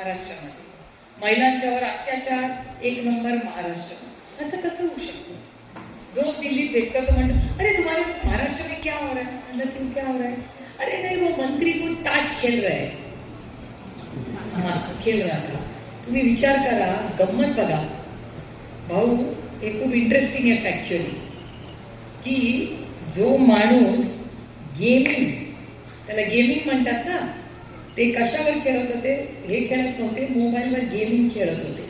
महाराष्ट्रामध्ये महिलांच्यावर अत्याचार 1 नंबर महाराष्ट्र। असं कसं होऊ शकतं? जो दिल्लीत भेटतो तो म्हणतो अरे तुम्हारे महाराष्ट्र में क्या हो रहा है, अंदर से क्या हो रहा है, अरे नहीं वो मंत्री को ताश खेल रहे हैं। हाँ खेल रहा था। तुम्ही विचार करा, गंमत बघा भाऊ, हे खूप इंटरेस्टिंग आहे फॅक्च्युअली, की जो माणूस गेमिंग, त्याला गेमिंग म्हणतात ना, ते कशावर खेळत होते? हे खेळत नव्हते, मोबाईलवर गेमिंग खेळत होते।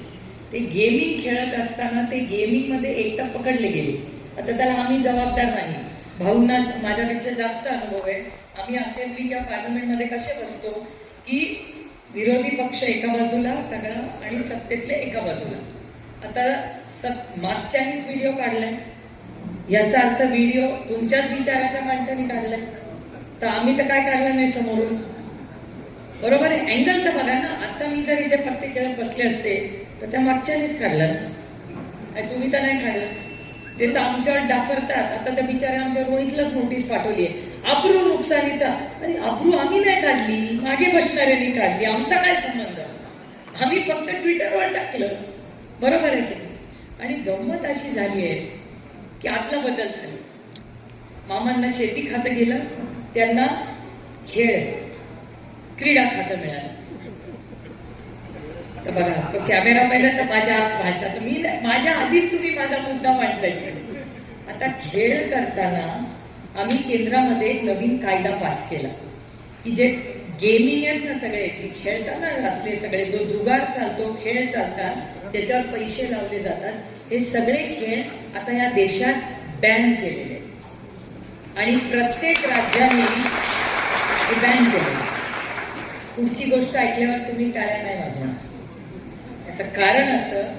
ते गेमिंग खेळत असताना ते गेमिंगमध्ये एकटा पकडले गेले। आता त्याला आम्ही जबाबदार नाही, भाऊंना माझ्यापेक्षा जास्त अनुभव आहे। आम्ही असेंब्ली किंवा पार्लमेंटमध्ये कसे बसतो की विरोधी पक्ष एका बाजूला सगळा आणि सत्तेतले एका बाजूला। आता मागच्यानीच व्हिडिओ काढलाय, याचा अर्थ व्हिडिओ तुमच्याच विचाराच्या माणसाने काढलाय, तर आम्ही तर काय काढलं नाही समोरून, बरोबर आहे? अँगल तर बघा ना। आता मी जर इथे पत्ते खेळत बसले असते तर त्या मागच्यानेच काढलं ना, तुम्ही तर नाही काढलं। ते तर आमच्यावर डाफरतात। आता त्या बिचाऱ्या आमच्या रोहितलाच नोटीस पाठवली आहे अब्रू नुकसानीचा। अरे अब्रू आम्ही नाही काढली, मागे बसणाऱ्यांनी काढली, आमचा काय संबंध? आम्ही फक्त ट्विटरवर टाकलं, बरोबर आहे की? आणि गंमत अशी झाली आहे की आतला बदल झाला। मामांना शेती खातं गेलं, त्यांना खेळ क्रीडा खातं मिळालं। तर बघा, तो कॅमेरा पाहिला माझ्या भाषा, तुम्ही माझ्या आधीच तुम्ही माझा मुद्दा मांडताय। आता खेळ करताना आम्ही केंद्रामध्ये एक नवीन कायदा पास केला की जे गेमिंग आहेत ना, सगळे जे खेळताना असले सगळे, जो जुगार चालतो, खेळ चालतात, ज्याच्यावर पैसे लावले जातात, हे सगळे खेळ आता या देशात बॅन केलेले आणि प्रत्येक राज्याने हे बॅन केले। पुढची गोष्ट ऐकल्यावर तुम्ही टाळ्या नाही वाजवणार। याचं कारण असं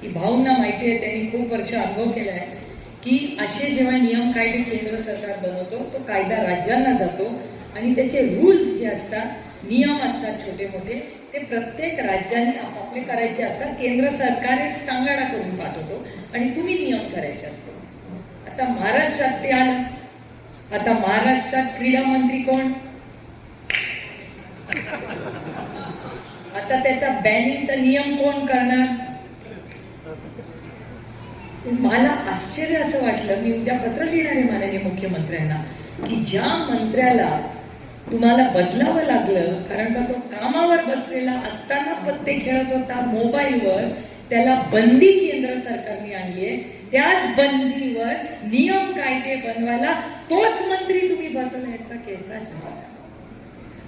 की भाऊंना माहिती आहे, त्यांनी खूप वर्ष अनुभव केला आहे की असे जेव्हा नियम कायदे केंद्र सरकार बनवतो, तो कायदा राज्यांना जातो आणि त्याचे रूल्स जे असतात, नियम असतात छोटे मोठे, ते प्रत्येक राज्यांनी आपापले करायचे असतात। केंद्र सरकार एक सांगाडा करून पाठवतो आणि तुम्ही नियम करायचे असतो। आता महाराष्ट्रात ते आलं। आता महाराष्ट्रात क्रीडा मंत्री कोण? आता त्याचा बॅनिंगचा नियम कोण करणार? मला आश्चर्य असं वाटलं, मी उद्या पत्र लिहिणार आहे माननीय मुख्यमंत्र्यांना, की ज्या मंत्र्याला तुम्हाला बदलावं लागलं कारण का तो कामावर बसलेला असताना पत्ते खेळत होता मोबाईलवर, त्याला बंदी केंद्र सरकारने आणली आहे। त्याच बंदीवर नियम कायदे बनवायला तोच मंत्री तुम्ही बसवला, याचा केसा झाला।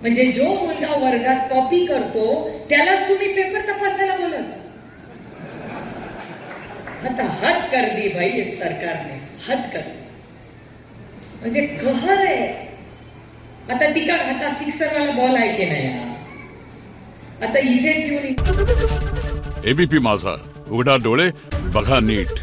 म्हणजे जो मुलगा वर्गात कॉपी करतो त्यालाच तुम्ही पेपर तपासायला बोलत। आता हद कर दी भाई इस सरकारने, हद कर, म्हणजे कहर आहे। आता टीका खाता सिक्सर वाला बॉल आहे की नाही? आता इथेच येऊन एबीपी माझा, उघडा डोळे बघा नीट।